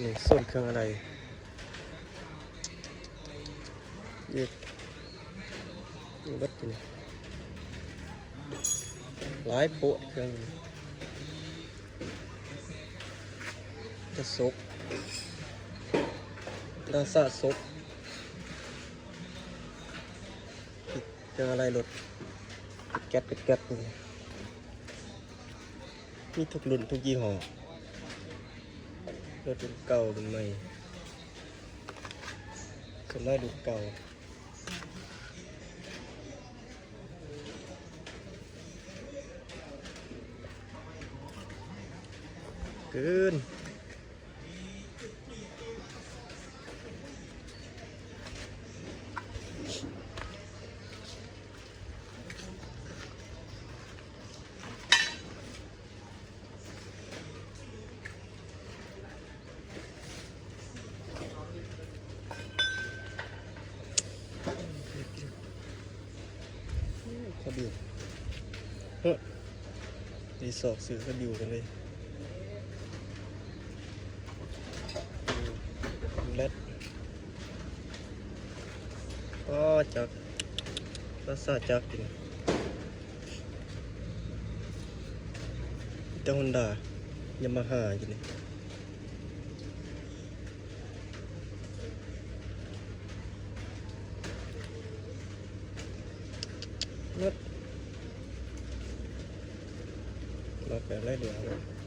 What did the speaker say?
นี่ส่วนเครื่องอะไรเย็บนี่บัดนี่หลายโปะเครื่องจะซกลาซาซกเครื่องอะไรรถแก๊สนี่มีทุกรุ่นทุกยี่ห้อรถรุ่นเก่ารุ่นใหม่ส่วนได้รุ่นเก่าเกินขบิวเฮ้ยดีสอกซื้อขบิวกันเลยเล็ดก็จักรักษาจักจริงเจ้าฮอนด้ายามาฮ่าจริงรถเราแปลงได้เดียว